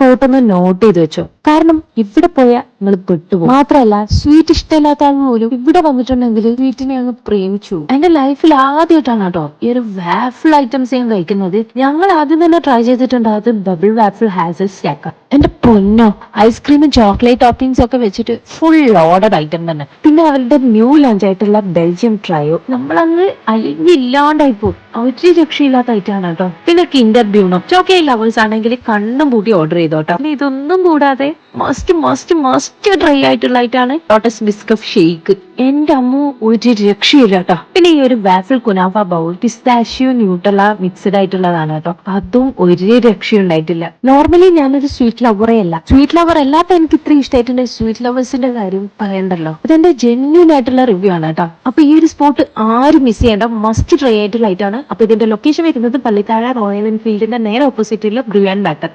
Spot ഒന്ന് not ചെയ്ത് വെച്ചോ. കാരണം ഇവിടെ പോയാൽ നിങ്ങൾ പെട്ടുപോകും. മാത്രമല്ല സ്വീറ്റ് ഇഷ്ടമില്ലാത്ത ആൾ പോലും ഇവിടെ വന്നിട്ടുണ്ടെങ്കിൽ സ്വീറ്റിനെ അങ്ങ് പ്രേമിച്ചു. എന്റെ ലൈഫിൽ ആദ്യമായിട്ടാണ് കേട്ടോ ഈ ഒരു വാഫിൾ ഐറ്റംസ് ഞാൻ കഴിക്കുന്നത്. ഞങ്ങൾ ആദ്യം തന്നെ ട്രൈ ചെയ്തിട്ടുണ്ട്, അത് ബബിൾ വാഫിൾ ഹാസൽ സ്റ്റാക്ക്. എന്റെ പൊന്നോ, ഐസ്ക്രീമും ചോക്ലേറ്റ് ടോപ്പിംഗ്സ് ഒക്കെ വെച്ചിട്ട് ഫുൾ ലോഡഡ് ഐറ്റം തന്നെ. പിന്നെ അവരുടെ ന്യൂ ലോഞ്ച് ആയിട്ടുള്ള ബെൽജിയം ട്രയോ നമ്മളങ്ങ് അഴിഞ്ഞില്ലാണ്ടായി പോകും. ഒരു രക്ഷയില്ലാത്ത ഐറ്റമാണ് കേട്ടോ. പിന്നെ കിൻഡർ ബ്യൂണോ ചോക്ലേറ്റ് ലവേഴ്സ് ആണെങ്കിൽ കണ്ണും പൂട്ടി ഓർഡർ ചെയ്തോട്ടോ. പിന്നെ ഇതൊന്നും കൂടാതെ മസ്റ്റ് മസ്റ്റ് മസ്റ്റ് ട്രൈ ആയിട്ടുള്ള ആയിട്ടാണ് ലോട്ടസ് ബിസ്കഫ് ഷേക്ക്. എന്റെ അമ്മ ഒരു രക്ഷയില്ല കേട്ടോ. പിന്നെ ഈ ഒരു waffle kunafa bowl pistachio Nutella mixed ആയിട്ടുള്ളതാണ് കേട്ടോ. അതും ഒരു രക്ഷയുണ്ടായിട്ടില്ല. നോർമലി ഞാനൊരു സ്വീറ്റ് ലവറേ അല്ല. സ്വീറ്റ് ലവർ അല്ലാത്ത എനിക്ക് ഇത്രയും ഇഷ്ടമായിട്ടുണ്ട്. സ്വീറ്റ് ലവേഴ്സിന്റെ കാര്യം പറയണ്ടല്ലോ. ഇതെന്റെ ജെന്യൂൻ ആയിട്ടുള്ള റിവ്യൂ ആണ് കേട്ടോ. അപ്പൊ ഈ ഒരു സ്പോട്ട് ആരും മിസ് ചെയ്യേണ്ട മസ്റ്റ് ട്രൈ ആയിട്ടുള്ള ആയിട്ടാണ്. അപ്പൊ ഇതിന്റെ ലൊക്കേഷൻ വരുന്നത് പള്ളിത്താഴ റോയൽ എൻഫീൽഡിന്റെ നേരെ ഓപ്പോസിറ്റുള്ള ബ്രൂ ആൻഡ് ബാറ്റർ.